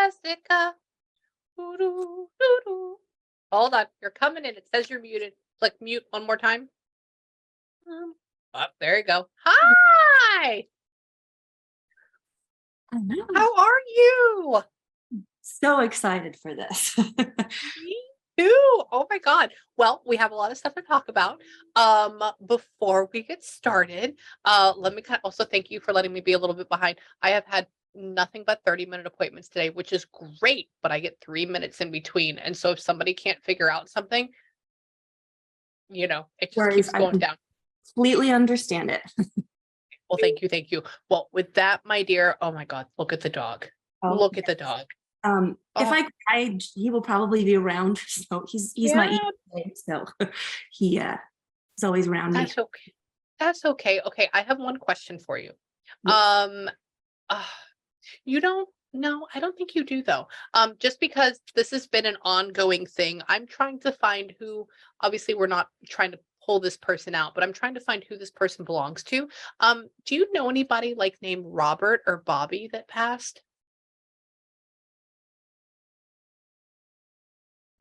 Jessica. Doo-doo-doo-doo. Hold on, you're coming in. It says you're muted. Click mute one more time. Oh, there you go. Hi, I know. how are you? So excited for this. Me too. Oh my God. Well, we have a lot of stuff to talk about. Before we get started, let me kind of also thank you for letting me be a little bit behind. I have had nothing but 30-minute appointments today, which is great, but I get 3 minutes in between. And so if somebody can't figure out something, it just Worries, keeps I going down. completely understand it. Well, thank you, thank you. Well, with that, my dear, oh my God, look at the dog. Oh, Look at the dog. if Oh, he will probably be around. So he's my yeah, equal, so he is always around me. that's okay. That's okay. Okay, I have one question for you. Yes. Um, uh, you don't No, I don't think you do though. Just because this has been an ongoing thing, I'm trying to find who, obviously we're not trying to pull this person out, but I'm trying to find who this person belongs to. Do you know anybody like named Robert or Bobby that passed?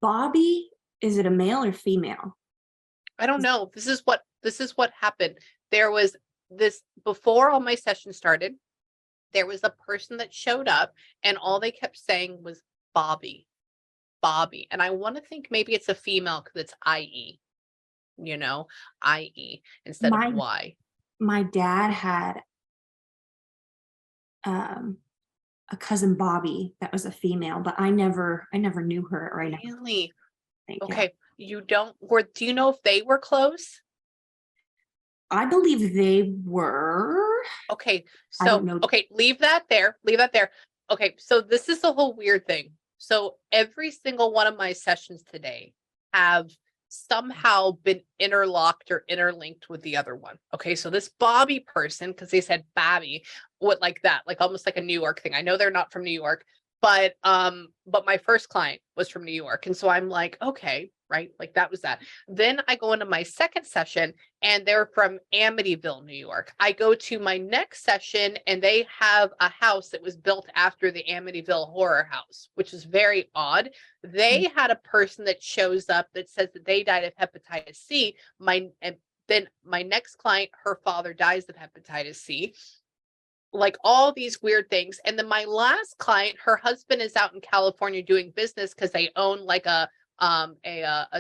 Bobby, is it a male or female? I don't know. This is what happened. There was this before all my sessions started. There was a person that showed up, and all they kept saying was Bobby, Bobby. And I want to think maybe it's a female because it's IE, IE instead of My Y. my dad had um a cousin Bobby that was a female, but I never knew her or I never Really? think, yeah. Okay. Do you know if they were close? I believe they were. Okay, I don't so know. okay, leave that there. Leave that there. Okay, so this is the whole weird thing. So every single one of my sessions today have somehow been interlocked or interlinked with the other one. Okay, so this Bobby person, because they said Babby, what like that, like almost like a New York thing. I know they're not from New York, but my first client was from New York. And so I'm like, okay, right? Like that was that. Then I go into my second session and they're from Amityville, New York. I go to my next session and they have a house that was built after the Amityville horror house, which is very odd. They had a person that shows up that says that they died of hepatitis C. And then my next client, her father dies of hepatitis C, like all these weird things. And then my last client, her husband is out in California doing business because they own like a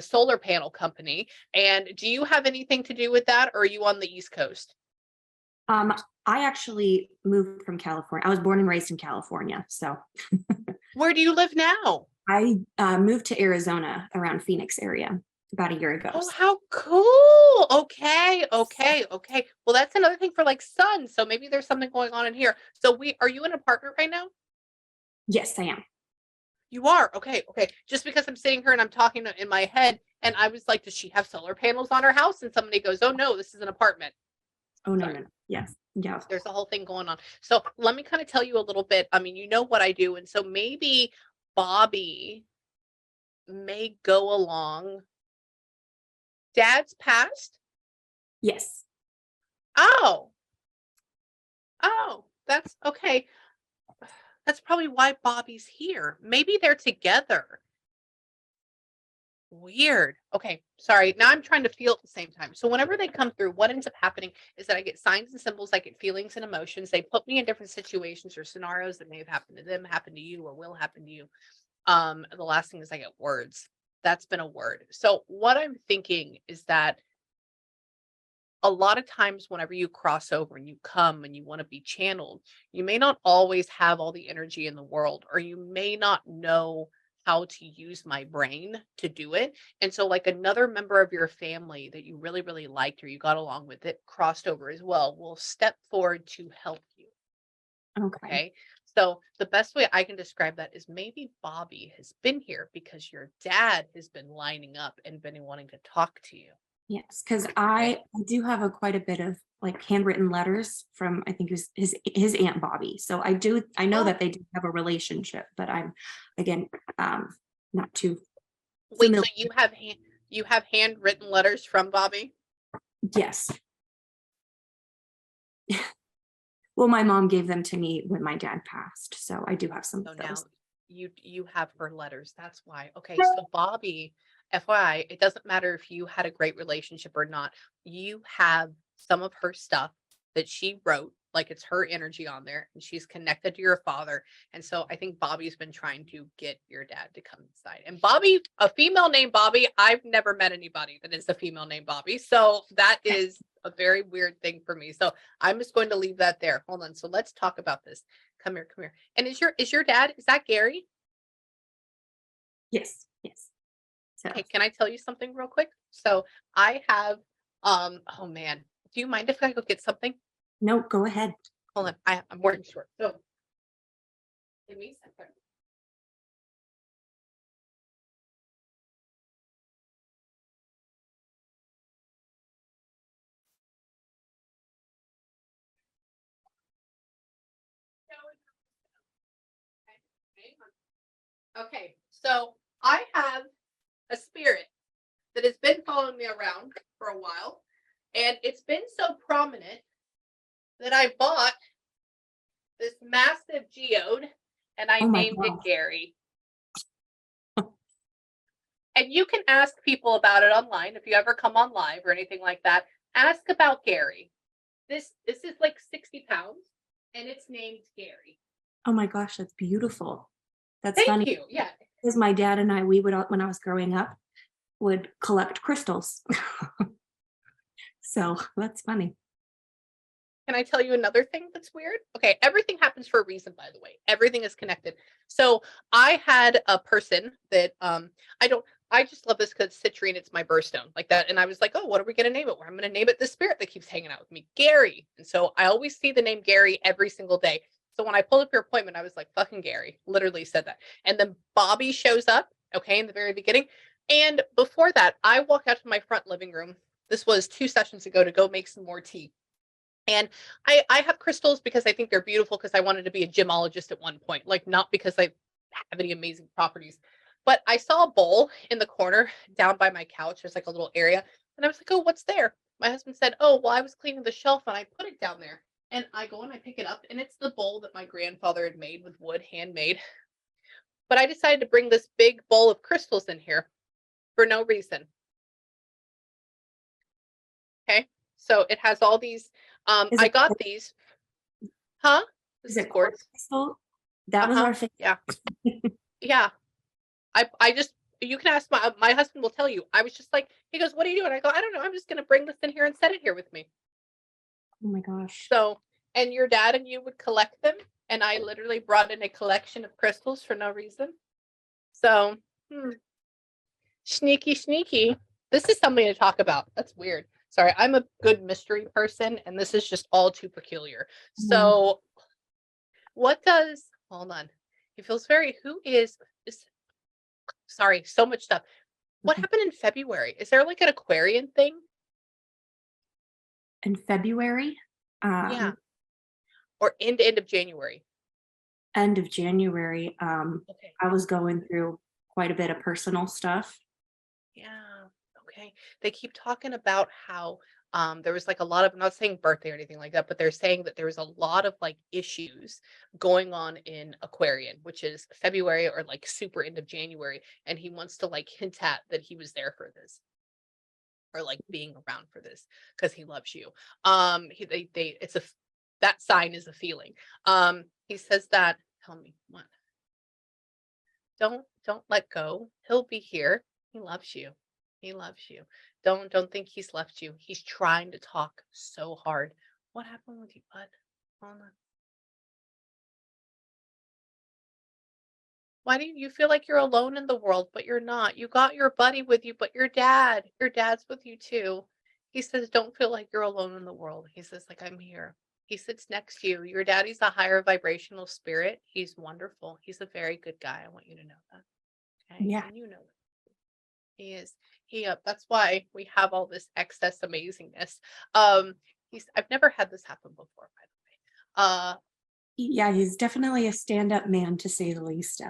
solar panel company. And do you have anything to do with that, or are you on the East Coast? Um, I actually moved from California. I was born and raised in California, so Where do you live now? I moved to Arizona around Phoenix area about a year ago. Oh, how cool. Okay, okay, okay. Well, that's another thing for like sun. So maybe there's something going on in here. So are you in an apartment right now? Yes, I am. You are. Okay, okay. Just because I'm sitting here and I'm talking in my head and I was like, does she have solar panels on her house? And somebody goes, oh no, this is an apartment. Oh no, Sorry. no, no. Yes, yeah. There's a whole thing going on. So let me kind of tell you a little bit. I mean, you know what I do. And so maybe Bobby may go along. Dad's passed. Yes. Oh, oh, that's okay. That's probably why Bobby's here. Maybe they're together. Weird. Okay, sorry. Now I'm trying to feel at the same time. So whenever they come through, what ends up happening is that I get signs and symbols, I get feelings and emotions. They put me in different situations or scenarios that may have happened to them, happen to you, or will happen to you. The last thing is I get words. That's been a word. So what I'm thinking is that a lot of times whenever you cross over and you come and you want to be channeled, you may not always have all the energy in the world, or you may not know how to use my brain to do it. And so like another member of your family that you really, really liked or you got along with it crossed over as well will step forward to help you. Okay. Okay. So the best way I can describe that is maybe Bobby has been here because your dad has been lining up and been wanting to talk to you. Yes, because Okay. I do have a quite a bit of like handwritten letters from I think it was his Aunt Bobby. So I know Oh, that they do have a relationship, but I'm again not too wait, familiar. so you have handwritten letters from Bobby? Yes. Well, my mom gave them to me when my dad passed, so I do have some So of those. you have her letters. That's why. Okay, so Bobby, FYI, it doesn't matter if you had a great relationship or not. You have some of her stuff that she wrote, like it's her energy on there, and she's connected to your father. And so I think Bobby's been trying to get your dad to come inside. And Bobby, a female named Bobby, I've never met anybody that is a female named Bobby. So that is a very weird thing for me. So I'm just going to leave that there. Hold on. So let's talk about this. Come here, come here. And is your dad, is that Gary? Yes, yes. So Okay, can I tell you something real quick? So I have oh man, do you mind if I go get something? no, go ahead. Hold on. I'm working short. So give me a second. Okay, so I have a spirit that has been following me around for a while, and it's been so prominent that I bought this massive geode and I Oh my named it gosh. Gary. And you can ask people about it online if you ever come on live or anything like that. Ask about Gary. This is like 60 pounds and it's named Gary. Oh my gosh, that's beautiful. That's Thank funny you. Yeah. because my dad and I, we would, when I was growing up, would collect crystals. So that's funny. Can I tell you another thing that's weird? Okay, everything happens for a reason, by the way. Everything is connected. So I had a person that I just love this because citrine, it's my birthstone, like that. And I was like, oh, what are we gonna name it? Well, I'm gonna name it the spirit that keeps hanging out with me, Gary. And so I always see the name Gary every single day. So when I pulled up your appointment, I was like, fucking Gary, literally said that. And then Bobby shows up, okay, in the very beginning. And before that, I walk out to my front living room. This was 2 sessions ago to go make some more tea. And I have crystals because I think they're beautiful because I wanted to be a gemologist at one point, like not because I have any amazing properties. But I saw a bowl in the corner down by my couch. There's like a little area. And I was like, oh, what's there? My husband said, oh, well, I was cleaning the shelf and I put it down there. And I go and I pick it up, and it's the bowl that my grandfather had made with wood, handmade. But I decided to bring this big bowl of crystals in here for no reason. Okay. So it has all these. Is I it, got these. Huh? This is is it quartz. crystal? That was Uh-huh. our favorite. Yeah. Yeah. I just, you can ask my husband will tell you. I was just like, he goes, what are you doing? I go, I don't know. I'm just gonna bring this in here and set it here with me. Oh my gosh. So, and your dad and you would collect them, and I literally brought in a collection of crystals for no reason. So, sneaky, sneaky. This is something to talk about. That's weird. Sorry, I'm a good mystery person, and this is just all too peculiar. So, what does, hold on. He feels very, who is sorry, so much stuff. What Okay. happened in February? Is there like an Aquarian thing? In February, Yeah. um, Or end of January? end of January, Okay. I was going through quite a bit of personal stuff. Yeah. Okay. They keep talking about how there was like a lot of, I'm not saying birthday or anything like that, but they're saying that there was a lot of like issues going on in Aquarian, which is February or like super end of January. And he wants to like hint at that he was there for this, or like being around for this because he loves you. They it's a that sign is a feeling. He says that, tell me what. Don't let go. He'll be here. He loves you. He loves you. Don't think he's left you. He's trying to talk so hard. What happened with you, bud? Hold on. Why do you feel like you're alone in the world, but you're not? You got your buddy with you, but your dad's with you too. He says, don't feel like you're alone in the world. He says, like, I'm here. He sits next to you. Your daddy's a higher vibrational spirit. He's wonderful. He's a very good guy. I want you to know that. Okay. Yeah. And you know that. He is. That's why we have all this excess amazingness. I've never had this happen before, by the way. Yeah, he's definitely a stand-up man to say the least.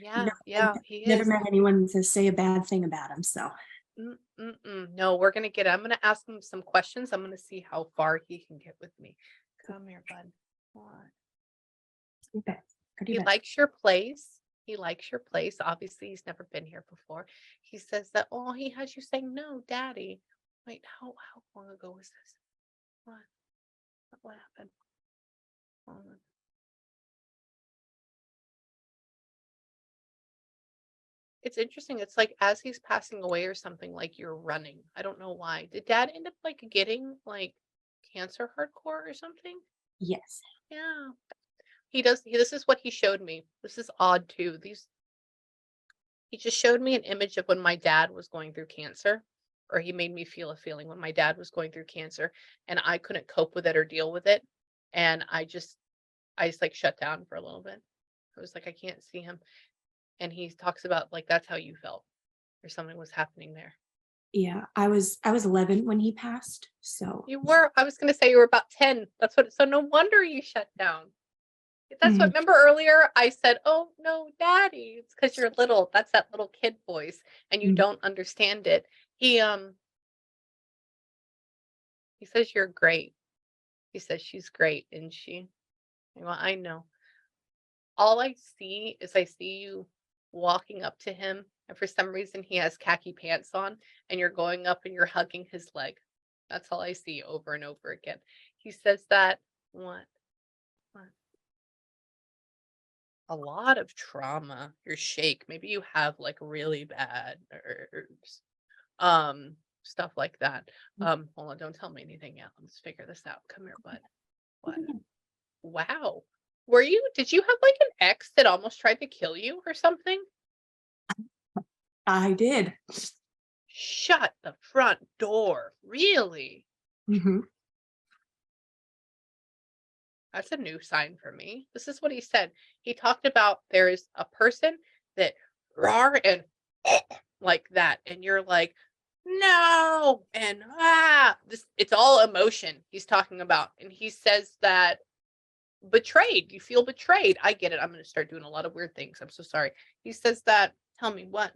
Yeah, Never, he never is. met anyone to say a bad thing about him. So No, I'm gonna ask him some questions. I'm gonna see how far he can get with me. Come here, bud. Come on. okay, pretty He bad. likes your place. He likes your place. Obviously, he's never been here before. He says that, oh, he has you saying no, daddy. Wait, how long ago was this? What? What happened? Hold on. It's interesting. It's like as he's passing away or something, like you're running. I don't know why. Did dad end up like getting like cancer hardcore or something? Yes. Yeah. He does. This is what he showed me. This is odd too. He just showed me an image of when my dad was going through cancer, or he made me feel a feeling when my dad was going through cancer and I couldn't cope with it or deal with it. And I just like shut down for a little bit. I was like, I can't see him. And he talks about like that's how you felt or something was happening there. Yeah, I was 11 when he passed, so. I was gonna say you were about 10. That's what, so no wonder you shut down. That's what, Mhm. remember earlier I said, "Oh no, daddy." It's because you're little. That's that little kid voice and you Mhm. don't understand it. He says you're great. He says she's great, and she. Well, I know. All I see you walking up to him, and for some reason he has khaki pants on, and you're going up and you're hugging his leg. That's all I see over and over again. He says that what? What? A lot of trauma. Your shake. Maybe you have like really bad nerves. Stuff like that. Hold on, don't tell me anything yet. Let's figure this out. Come here, bud. What? Wow. Did you have like an ex that almost tried to kill you or something? I did. Shut the front door. Really? Mhm. That's a new sign for me. This is what he said. He talked about there is a person that rar and like that, and you're like, no, and this it's all emotion he's talking about. And he says that betrayed, you feel betrayed. I get it. I'm gonna start doing a lot of weird things. I'm so sorry. He says that, tell me what?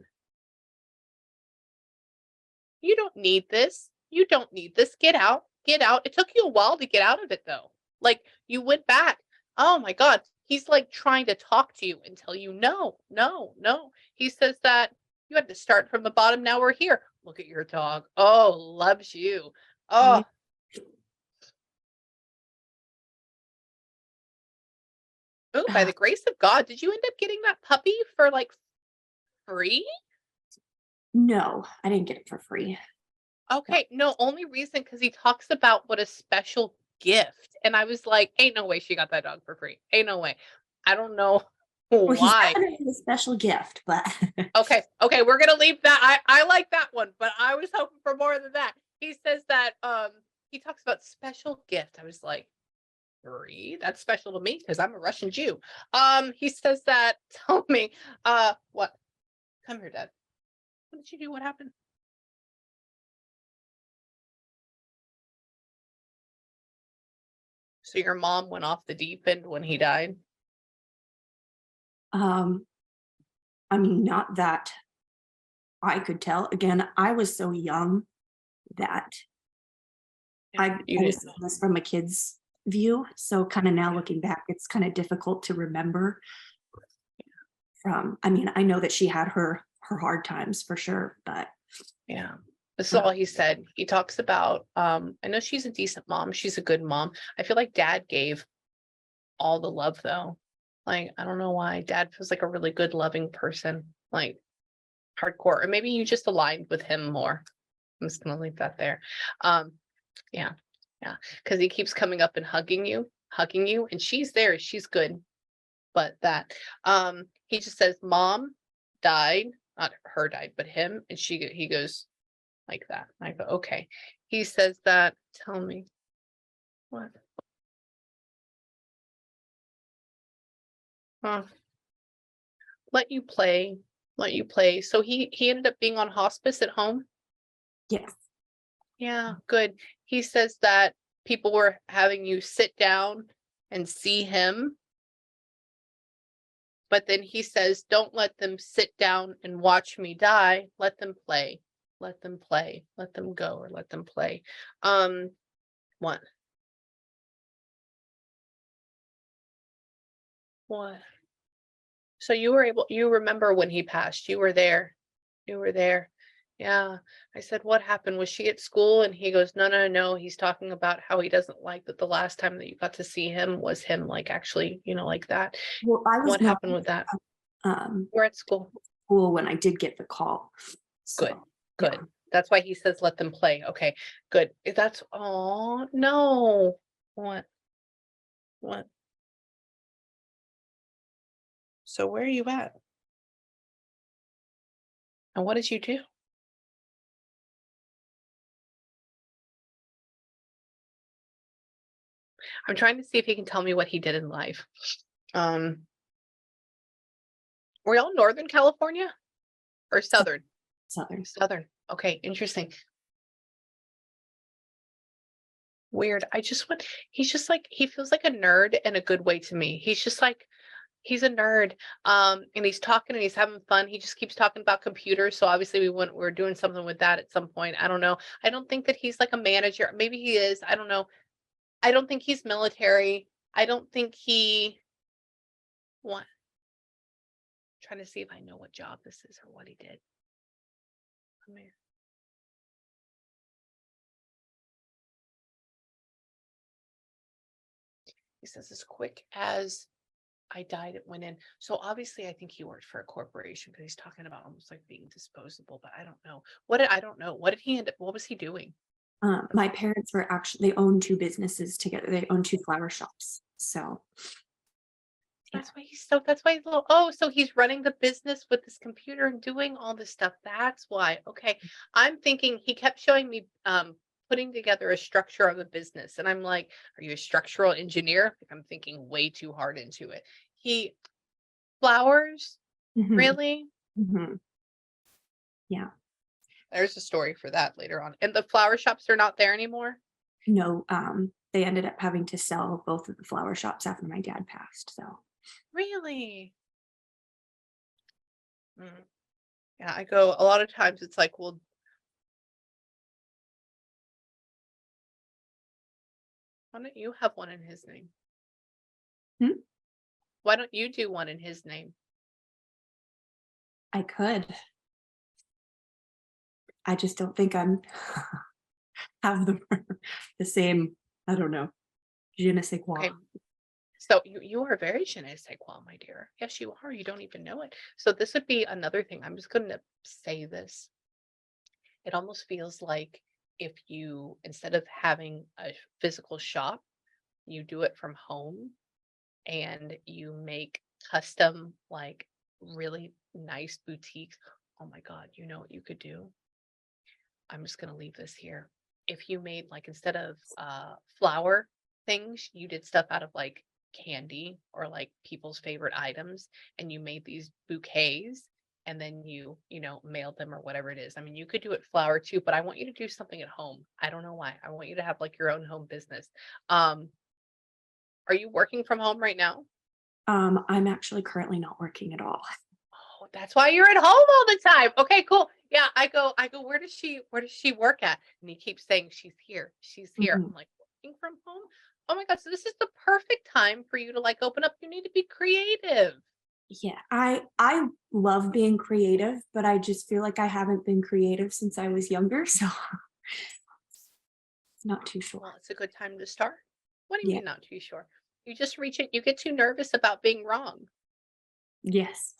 You don't need this. You don't need this. Get out. Get out. It took you a while to get out of it though. Like you went back. Oh my God. He's like trying to talk to you and tell you no, no, no. He says that you had to start from the bottom. Now we're here. Look at your dog. Oh, loves you. Yeah. Oh, oh, by Ah, the grace of God, did you end up getting that puppy for like free? no, I didn't get it for free. No. Okay, no, only reason because he talks about what a special gift, and I was like, "Ain't no way she got that dog for free. Ain't no way." I don't know Well, he's why. definitely a special gift, but Okay, okay, we're gonna leave that. I like that one, but I was hoping for more than that. He says that he talks about special gift. I was like, free? That's special to me because I'm a Russian Jew. He says that. Tell me, what? Come here, Dad. What did you do? What happened? So your mom went off the deep end when he died? um, I mean, not that I could tell. Again, I was so young that Yeah, I you always didn't saw know. this from a kid's view, so kinda now Yeah. looking back, it's kinda difficult to remember from. I mean, I know that she had her hard times for sure, but, Yeah. This is uh, all he said. He talks about, I know she's a decent mom. She's a good mom. I feel like dad gave all the love though. Like, I don't know why dad feels like a really good, loving person, like hardcore, or maybe you just aligned with him more. I'm just gonna leave that there. Um, yeah, yeah. Cause he keeps coming up and hugging you, and she's there, she's good. But that, he just says, Mom died, not her died, but him, and he goes, like that. I go, okay. He says that, tell me what? Huh, let you play, let you play. So he ended up being on hospice at home. yes. Yeah, good. He says that people were having you sit down and see him, but then he says, don't let them sit down and watch me die. Let them play. Let them play. Let them go or let them play. Um, what? What? So you remember when he passed, you were there. You were there. Yeah. I said, what happened? Was she at school? And he goes, no, no, no. He's talking about how he doesn't like that the last time that you got to see him was him, like actually, like that. Well, I was What not happened with that? um We're at school. school when I did get the call. Good, So yeah. good. That's why he says let them play. Okay, good. That's, oh no. What? What? So where are you at? And what did you do? I'm trying to see if he can tell me what he did in life. Um, were y'all Northern California or Southern? Southern. Southern. Okay, interesting. Weird. He's just like, he feels like a nerd in a good way to me. He's just like, he's a nerd. And he's talking and he's having fun. He just keeps talking about computers. So obviously we're doing something with that at some point. I don't know. I don't think that he's like a manager. Maybe he is. I don't know. I don't think he's military. I don't think what trying to see if I know what job this is or what he did. Come here. He says as quick as I died, it went in. So obviously I think he worked for a corporation because he's talking about almost like being disposable, but I don't know. I don't know. What did he end up, what was he doing? My parents were actually, they own two businesses together. They own two flower shops. So yeah. That's why he's little, oh, so he's running the business with this computer and doing all this stuff. That's why. Okay. I'm thinking he kept showing me putting together a structure of a business. And I'm like, are you a structural engineer? Like, I'm thinking way too hard into it. Flowers, Mhm, really? mhm. Yeah. There's a story for that later on. And the flower shops are not there anymore? No, they ended up having to sell both of the flower shops after my dad passed. So Really? Mm. Yeah, I go a lot of times it's like, well, why don't you have one in his name? Hmm? Why don't you do one in his name? I could. I just don't think I'm have the same, I don't know, je ne sais quoi. Okay. So you are very je ne sais quoi, my dear. Yes, you are. You don't even know it. So this would be another thing. I'm just going to say this. It almost feels like if you, instead of having a physical shop, you do it from home and you make custom, like really nice boutiques. Oh my God, you know what you could do? I'm just going to leave this here. If you made like instead of flower things, you did stuff out of like candy or like people's favorite items and you made these bouquets and then you mailed them or whatever it is. I mean, you could do it flower too, but I want you to do something at home. I don't know why. I want you to have like your own home business. Um, are you working from home right now? I'm actually currently not working at all. Oh, that's why you're at home all the time. Okay, cool. Yeah, I go, where does she work at? And he keeps saying she's here. She's here. Mhm. I'm like, working from home? Oh my God. So this is the perfect time for you to like open up. You need to be creative. Yeah, I love being creative, but I just feel like I haven't been creative since I was younger, so not too sure. Well, it's a good time to start. What do you Yeah. mean not too sure? You just reach it, you get too nervous about being wrong. Yes.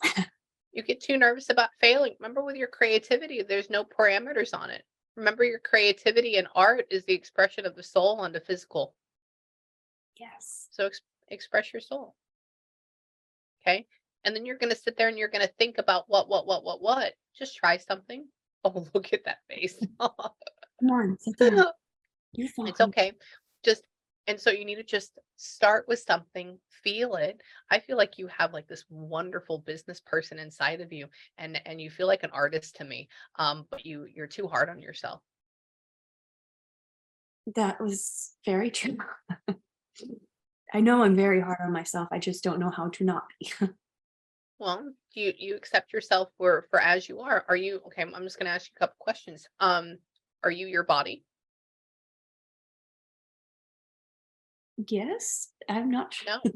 You get too nervous about failing. Remember with your creativity, there's no parameters on it. Remember your creativity and art is the expression of the soul on the physical. Yes. So express your soul. Okay. And then you're going to sit there and you're going to think about what. Just try something. Oh, look at that face. Come on, sit down. You're It's fine. okay. Just, and so you need to just start with something, feel it. I feel like you have like this wonderful business person inside of you and you feel like an artist to me. But you're too hard on yourself. That was very true. I know I'm very hard on myself. I just don't know how to not be. Well, you accept yourself for as you are. Are you okay? I'm just going to ask you a couple questions. Are you your body? Yes, I'm not sure. No.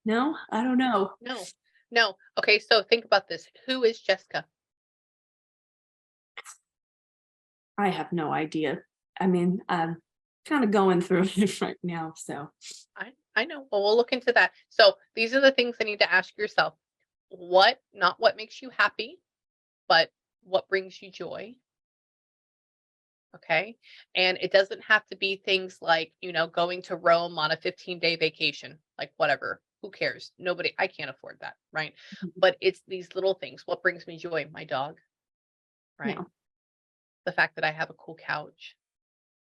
No, I don't know. No. No. Okay, so think about this. Who is Jessica? I have no idea. I mean, I'm kind of going through it right now, so. I know. Well, we'll look into that. So these are the things I need to ask yourself. What, not what makes you happy, but what brings you joy? Okay. And it doesn't have to be things like, going to Rome on a 15-day vacation, like whatever. Who cares? Nobody, I can't afford that. Right. Mhm. But it's these little things. What brings me joy? My dog. Yeah. Right. The fact that I have a cool couch,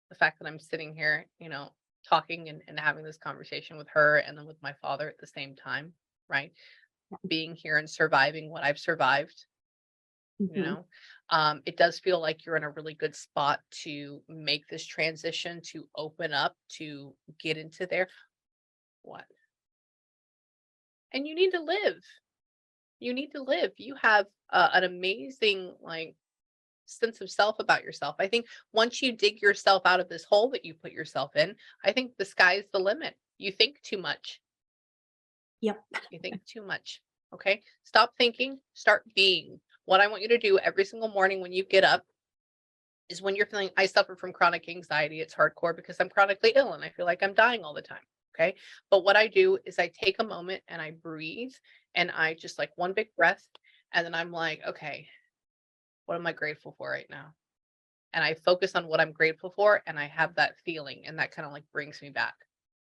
the fact that I'm sitting here, talking and having this conversation with her and then with my father at the same time. Right. Being here and surviving what I've survived, you Mhm. know, it does feel like you're in a really good spot to make this transition, to open up, to get into there. What? And you need to live. You need to live. You have an amazing, like, sense of self about yourself. I think once you dig yourself out of this hole that you put yourself in, I think the sky's the limit. You think too much. Yep. You think too much. Okay. Stop thinking, start being. What I want you to do every single morning when you get up is when you're feeling, I suffer from chronic anxiety. It's hardcore because I'm chronically ill and I feel like I'm dying all the time. Okay. But what I do is I take a moment and I breathe and I just like one big breath. And then I'm like, okay, what am I grateful for right now? And I focus on what I'm grateful for. And I have that feeling and that kind of like brings me back.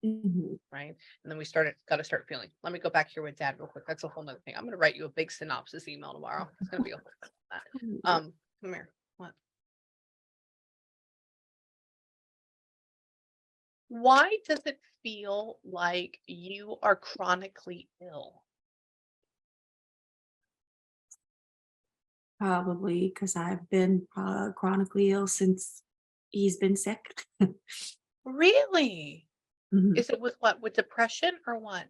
Mhm. Right. And then got to start feeling. Let me go back here with dad real quick. That's a whole nother thing. I'm going to write you a big synopsis email tomorrow. It's going to be a whole thing on that. Come here. What? Why does it feel like you are chronically ill? Probably because I've been chronically ill since he's been sick. Really? Mhm. Is it with what? With depression or what?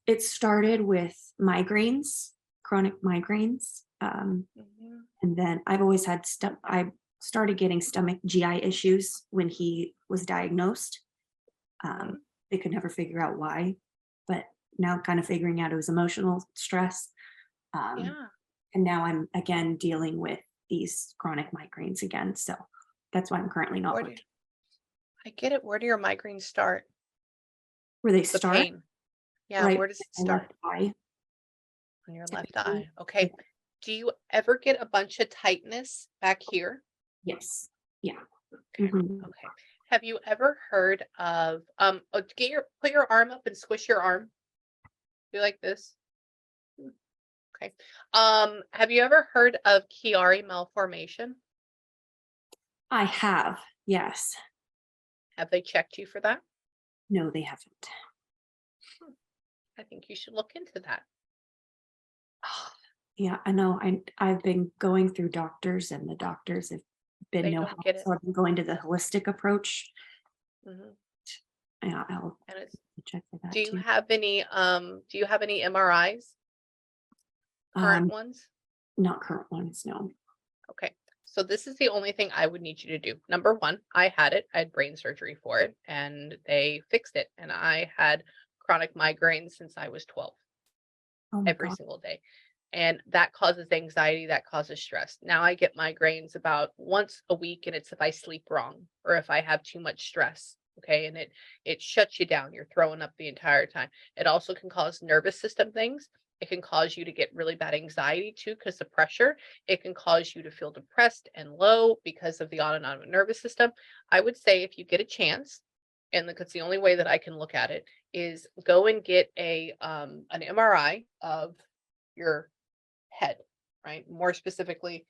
It started with migraines, chronic migraines. Mhm. And then I've always had I started getting stomach GI issues when he was diagnosed. Um, Mhm. they could never figure out why, but now kind of figuring out it was emotional stress. Um, Yeah. and now I'm again dealing with these chronic migraines again. So that's why I'm currently not Where do working. I get it? Where do your migraines start? Where they The start, pain. Yeah. right Where does it in my left start? eye, On your left typically. eye. Yeah. Okay. Do you ever get a bunch of tightness back here? Yes. Yeah. Okay. Mhm. Okay. Have you ever heard of put your arm up and squish your arm? Do like this? Okay. Have you ever heard of Chiari malformation? I have. Yes. Have they checked you for that? No, they haven't. Hmm, I think you should look into that. Yeah, I know. I've been going through doctors and the doctors have been They no don't help. get it. So I've been going to the holistic approach. Mhm. Yeah, I'll And it's, check for that too. do you have any MRIs, current Um, ones? Not current ones, no. Okay. So this is the only thing I would need you to do. Number one, I had it. I had brain surgery for it and they fixed it. And I had chronic migraines since I was 12, Oh my every God. single day. And that causes anxiety, that causes stress. Now I get migraines about once a week and it's if I sleep wrong or if I have too much stress. Okay. And it shuts you down. You're throwing up the entire time. It also can cause nervous system things. It can cause you to get really bad anxiety too because of pressure. It can cause you to feel depressed and low because of the autonomic nervous system. I would say if you get a chance, and because the only way that I can look at it is go and get a an MRI of your head, right? More specifically,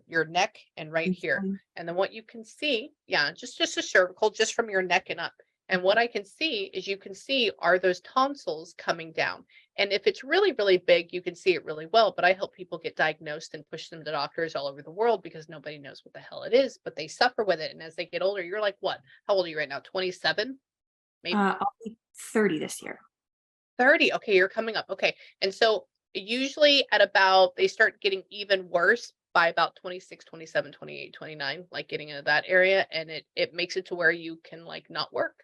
your neck and right here. Mhm. And then what you can see, yeah, just a cervical, just from your neck and up. And what I can see is you can see are those tonsils coming down. And if it's really, really big, you can see it really well. But I help people get diagnosed and push them to doctors all over the world because nobody knows what the hell it is, but they suffer with it. And as they get older, you're like, what? How old are you right now? 27? Maybe I'll be 30 this year. 30. Okay, you're coming up. Okay. And so usually at about they start getting even worse by about 26, 27, 28, 29, like getting into that area and it makes it to where you can like not work.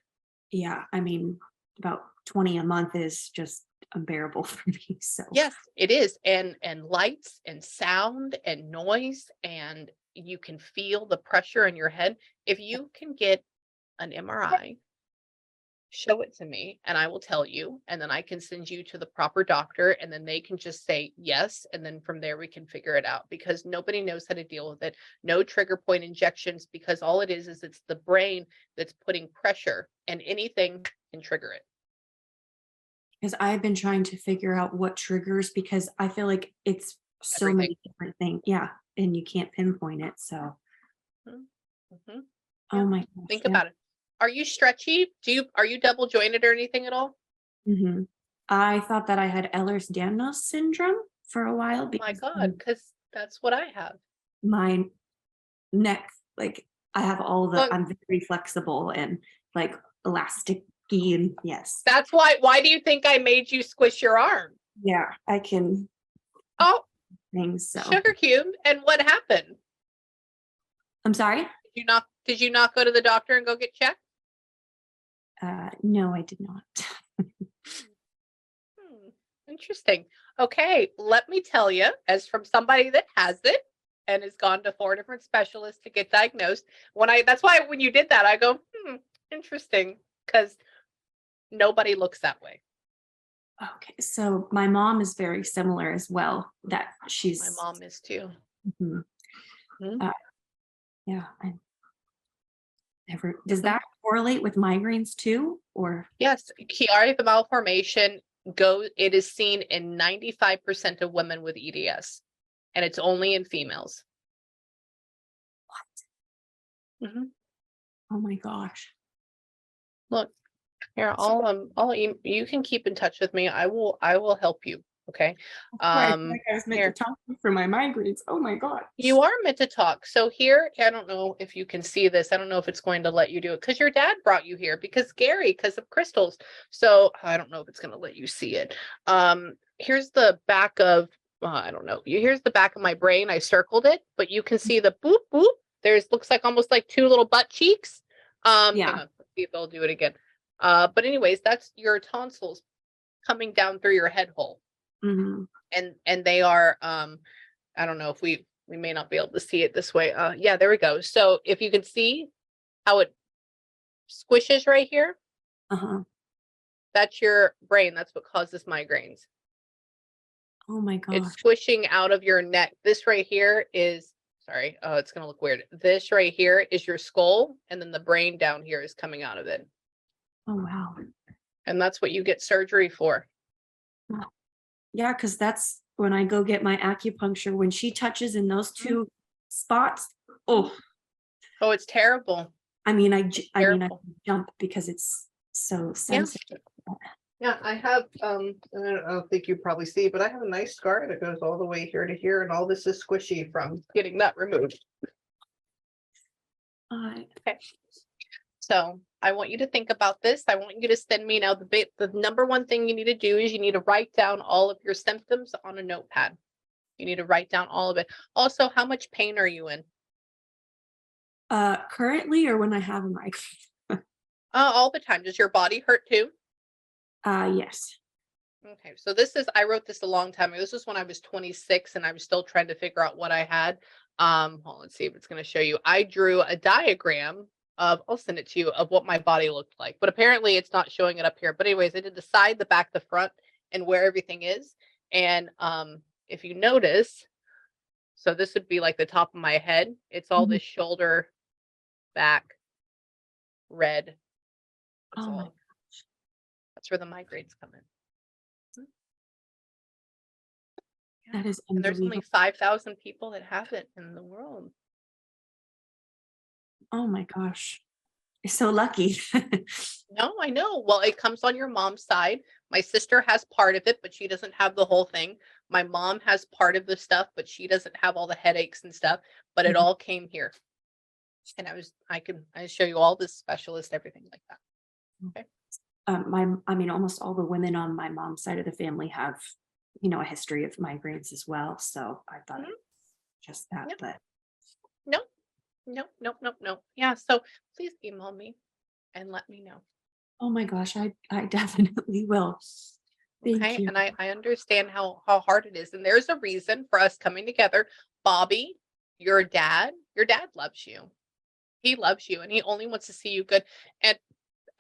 Yeah, I mean, about 20 a month is just unbearable for me. So Yes, it is. And lights and sound and noise, and you can feel the pressure in your head. If you can get an MRI, show it to me and I will tell you, and then I can send you to the proper doctor, and then they can just say yes, and then from there we can figure it out, because nobody knows how to deal with it. No trigger point injections, because all it is it's the brain that's putting pressure, and anything can trigger it. because I've been trying to figure out what triggers because I feel like it's so Everything. many different things. Yeah. And you can't pinpoint it. So, Mhm. Yeah. oh my gosh. Think Yeah. about it. Are you stretchy? Are you double jointed or anything at all? Mhm. I thought that I had Ehlers-Danlos syndrome for a while Oh my because God, because that's what I have. my neck, like I have all the, Look, I'm very flexible and like elastic and yes. that's why do you think I made you squish your arm? Yeah, I can Oh, things. So sugar cube. And what happened? I'm sorry. Did you not go to the doctor and go get checked? No, I did not. Hmm, interesting. Okay, let me tell you, as from somebody that has it and has gone to 4 different specialists to get diagnosed, that's why when you did that, I go, interesting, because nobody looks that way. Okay, so my mom is very similar as well. That My she's mom is too. mhm. Mhm, uh, yeah. I never. Does mhm. that correlate with migraines too, or Yes, Chiari malformation it is seen in 95% of women with EDS, and it's only in females. Mhm. oh my gosh. Look, here, you can keep in touch with me. I will help you. Okay. Right, I feel like I was meant to Here, talk to you for my migraines. Oh my god. you are meant to talk. So here, I don't know if you can see this. I don't know if it's going to let you do it, because your dad brought you here, because of crystals. So I don't know if it's going to let you see it. Here's the back of, I don't know. Here's the back of my brain. I circled it, but you can see the boop boop. Looks like almost like two little butt cheeks. Hang Yeah. on, let's see if they'll do it again. But anyways, that's your tonsils coming down through your head hole, Mhm. and they are I don't know if we may not be able to see it this way. Yeah, there we go. So if you can see how it squishes right here, Uh-huh. that's your brain. That's what causes migraines. Oh my It's gosh. squishing out of your neck. This right here is, sorry, oh, it's gonna look weird. This right here is your skull, and then the brain down here is coming out of it. Oh wow. And that's what you get surgery for. Wow. Yeah, because that's when I go get my acupuncture. When she touches in those Mhm. two spots, oh, Oh, it's terrible. I mean, I Terrible. jump because it's so Yeah. sensitive. Yeah, I have, I don't think you probably see, but I have a nice scar that goes all the way here to here, and all this is squishy from getting that removed. Uh, Okay. So I want you to think about this. I want you to send me now the number one thing you need to do is you need to write down all of your symptoms on a notepad. You need to write down all of it. Also, how much pain are you in? currently or when I have a migraine? All the time. Does your body hurt too? Yes. Okay, so I wrote this a long time ago. This was when I was 26 and I was still trying to figure out what I had. Hold on, let's see if it's going to show you. I drew a diagram I'll send it to you, of what my body looked like, but apparently it's not showing it up here. But anyways, I did the side, the back, the front, and where everything is. And if you notice, so this would be like the top of my head. It's all Mhm. this shoulder, back, red. That's Oh my, all. That's where the migraines come in. that is And there's only unbelievable. 5,000 people that have it in the world. Oh my gosh. You're so lucky. No, I know. Well, it comes on your mom's side. My sister has part of it, but she doesn't have the whole thing. My mom has part of the stuff, but she doesn't have all the headaches and stuff. But it Mhm. all came here. And I show you all this specialist, everything like that. Okay. I mean, almost all the women on my mom's side of the family have, a history of migraines as well. So I thought Mhm. just that, Yep. but No, no, no, no, no. Yeah. So please email me and let me know. Oh my gosh, I definitely will. Thank Okay. you. And I understand how hard it is. And there's a reason for us coming together. Bobby, your dad loves you. He loves you and he only wants to see you good. And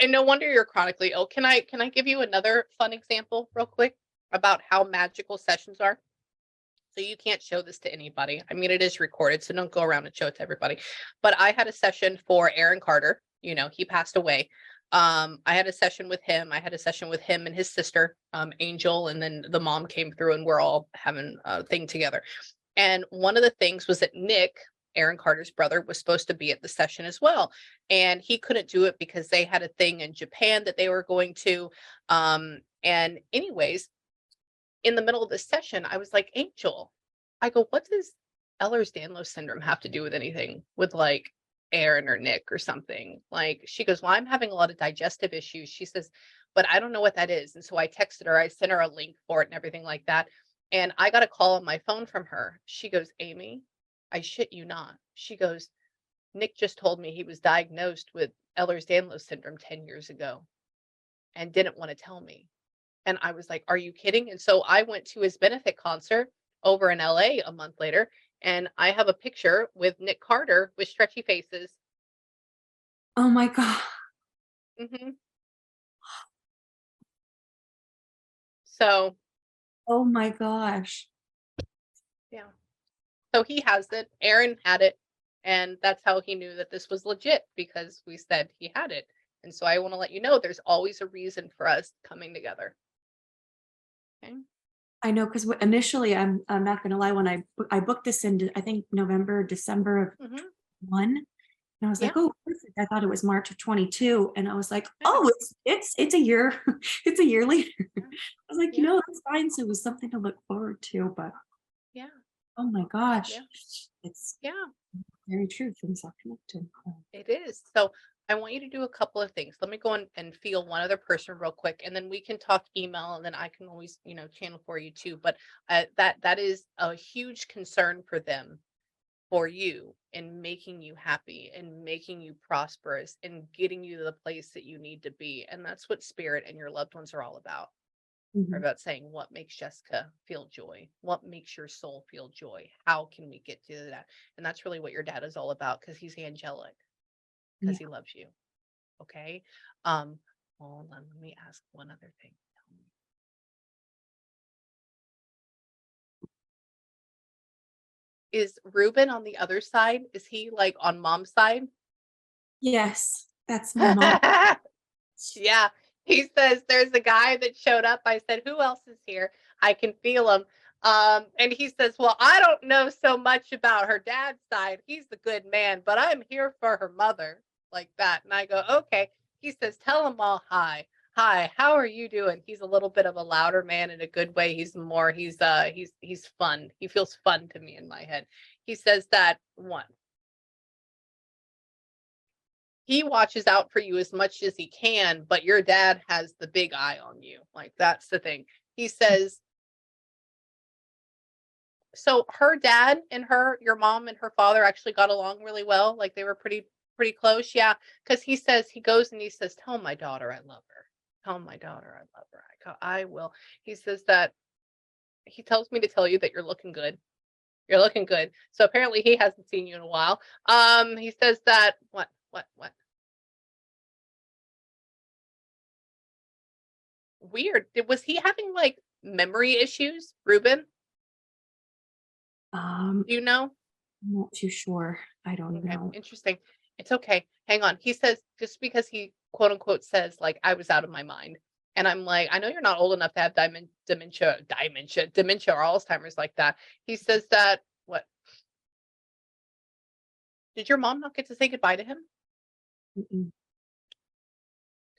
and no wonder you're chronically ill. Can I give you another fun example real quick about how magical sessions are? So you can't show this to anybody. I mean, it is recorded, so don't go around and show it to everybody. But I had a session for Aaron Carter. You know, he passed away. I had a session with him. I had a session with him and his sister, Angel, and then the mom came through, and we're all having a thing together. And one of the things was that Nick, Aaron Carter's brother, was supposed to be at the session as well. And he couldn't do it because they had a thing in Japan that they were going to. And anyways, in the middle of the session, I was like, Angel, I go, what does Ehlers-Danlos syndrome have to do with anything with like Aaron or Nick or something? Like, she goes, well, I'm having a lot of digestive issues. She says, but I don't know what that is. And so I texted her, I sent her a link for it and everything like that. And I got a call on my phone from her. She goes, Amy, I shit you not. She goes, Nick just told me he was diagnosed with Ehlers-Danlos syndrome 10 years ago and didn't want to tell me. And I was like, "Are you kidding?" And so I went to his benefit concert over in LA a month later, and I have a picture with Nick Carter with stretchy faces. Oh my god. Mhm. So, Oh my gosh. yeah. So he has it. Aaron had it, and that's how he knew that this was legit because we said he had it. And so I want to let you know there's always a reason for us coming together. Okay? I know, 'cause initially, I'm not gonna lie, when I booked this in, I think November, December of Mhm. 1, and I was like, Yeah. "Oh, perfect." I thought it was March of 22, and I was like, Yeah. "Oh, it's a year it's a year later." I Yeah. was like, "You Yeah. know, that's fine." So it was something to look forward to, but Yeah. oh my gosh, Yeah. it's Yeah. very true. Things are connected. It is. So I want you to do a couple of things. Let me go and feel one other person real quick, and then we can talk email, and then I can always, channel for you too. But that is a huge concern for them, for you, in making you happy and making you prosperous and getting you to the place that you need to be. And that's what spirit and your loved ones are all about. Are Mhm. about saying what makes Jessica feel joy, what makes your soul feel joy. How can we get to that? And that's really what your dad is all about because he's angelic because Yeah. he loves you. Okay. Um, Hold on, let me ask one other thing. Is Ruben on the other side? Is he like on mom's side? Yes, that's my mom. Yeah. He says there's a guy that showed up. I said, who else is here? I can feel him. And he says, well, I don't know so much about her dad's side. He's the good man, but I'm here for her mother, like that. And I go, okay. He says, tell him all hi. Hi, how are you doing? He's a little bit of a louder man in a good way. He's fun. He feels fun to me in my head. He says that one, he watches out for you as much as he can, but your dad has the big eye on you. Like, that's the thing. He says, so her dad and your mom and her father actually got along really well. Like, they were pretty close. Yeah. Cause he says, he goes and he says, tell my daughter I love her. Tell my daughter I love her. I go, I will. He says that he tells me to tell you that you're looking good. You're looking good. So apparently he hasn't seen you in a while. He says that what? Weird. Was he having like memory issues, Ruben? Um, Do you know? I'm not too sure. I don't Okay, know. interesting. It's okay. Hang on. He says just because he quote unquote says like I was out of my mind. And I'm like, I know you're not old enough to have dementia or Alzheimer's like that. He says that what? Did your mom not get to say goodbye to him? Mm-mm.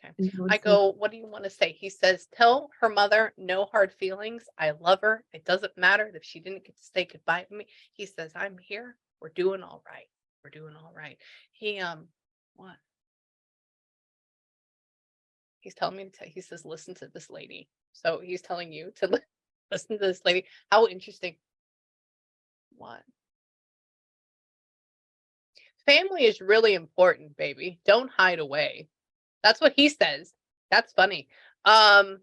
Okay. No, I go, what do you want to say? He says, tell her mother no hard feelings. I love her. It doesn't matter if she didn't get to say goodbye to me. He says, I'm here. We're doing all right. We're doing all right. He what? He's telling me to he says, listen to this lady. So he's telling you to listen to this lady. How interesting. What? Family is really important, baby. Don't hide away. That's what he says. That's funny. Hold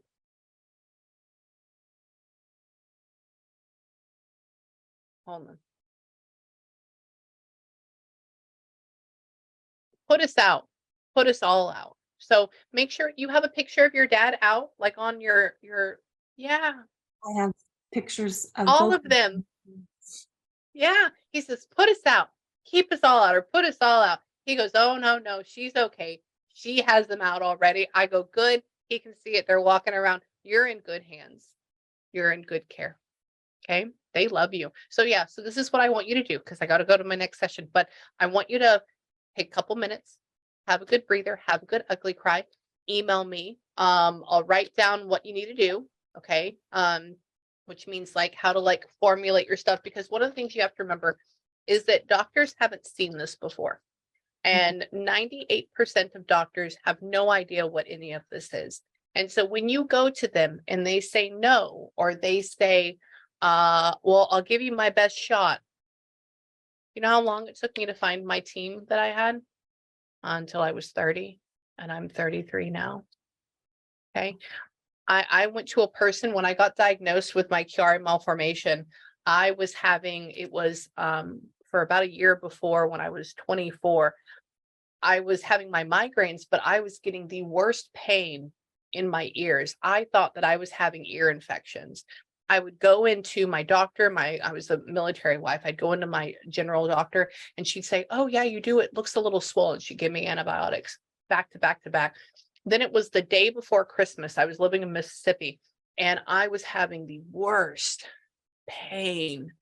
on. Put us out. Put us all out. So make sure you have a picture of your dad out, like on your yeah, I have pictures of all both of them. Yeah. He says, put us out. Keep us all out or put us all out. He goes, oh no, she's okay. She has them out already. I go, good. He can see it. They're walking around. You're in good hands. You're in good care. Okay. They love you. So yeah, so this is what I want you to do because I got to go to my next session, but I want you to take a couple minutes, have a good breather, have a good ugly cry, email me. I'll write down what you need to do. Okay. Which means like how to like formulate your stuff because one of the things you have to remember is that doctors haven't seen this before. And 98% of doctors have no idea what any of this is. And so when you go to them and they say no, or they say, well, I'll give you my best shot. You know how long it took me to find my team that I had until I was 30 and I'm 33 now. Okay. I went to a person when I got diagnosed with my Chiari malformation. I was having, it was for about a year before when I was 24, I was having my migraines, but I was getting the worst pain in my ears. I thought that I was having ear infections. I would go into my doctor, I was a military wife. I'd go into my general doctor and she'd say, oh yeah, you do. It looks a little swollen. She'd give me antibiotics back to back to back. Then it was the day before Christmas. I was living in Mississippi and I was having the worst pain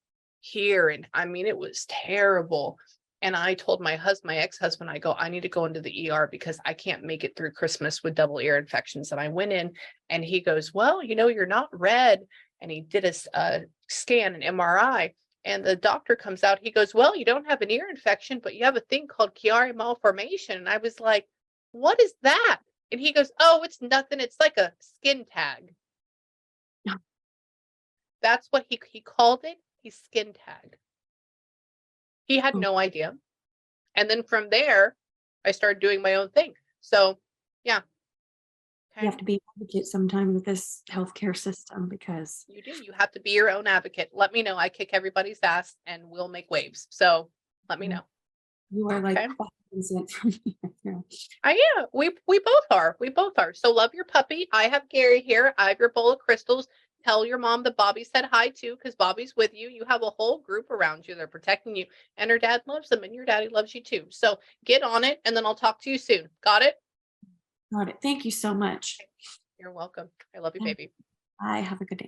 here. And I mean, it was terrible. And I told my husband, my ex-husband, I go, I need to go into the ER because I can't make it through Christmas with double ear infections. And I went in and he goes, well, you know, you're not red. And he did a scan, an MRI. And the doctor comes out. He goes, well, you don't have an ear infection, but you have a thing called Chiari malformation. And I was like, what is that? And he goes, oh, it's nothing. It's like a skin tag. That's what he called it. He's skin tag. He had no idea. And then from there, I started doing my own thing. So yeah. You have to be an advocate sometimes with this healthcare system because You do. You have to be your own advocate. Let me know. I kick everybody's ass and we'll make waves. So let me know. you are like Okay. 5% from me. Yeah. Yeah, we both are. We both are. So love your puppy. I have Gary here. I have your bowl of crystals. Tell your mom that Bobby said hi too, because Bobby's with you. You have a whole group around you. They're protecting you, and her dad loves them, and your daddy loves you too. So get on it, and then I'll talk to you soon. Got it? Got it. Thank you so much. You're welcome. I love you, Yeah. baby. Bye. Have a good day.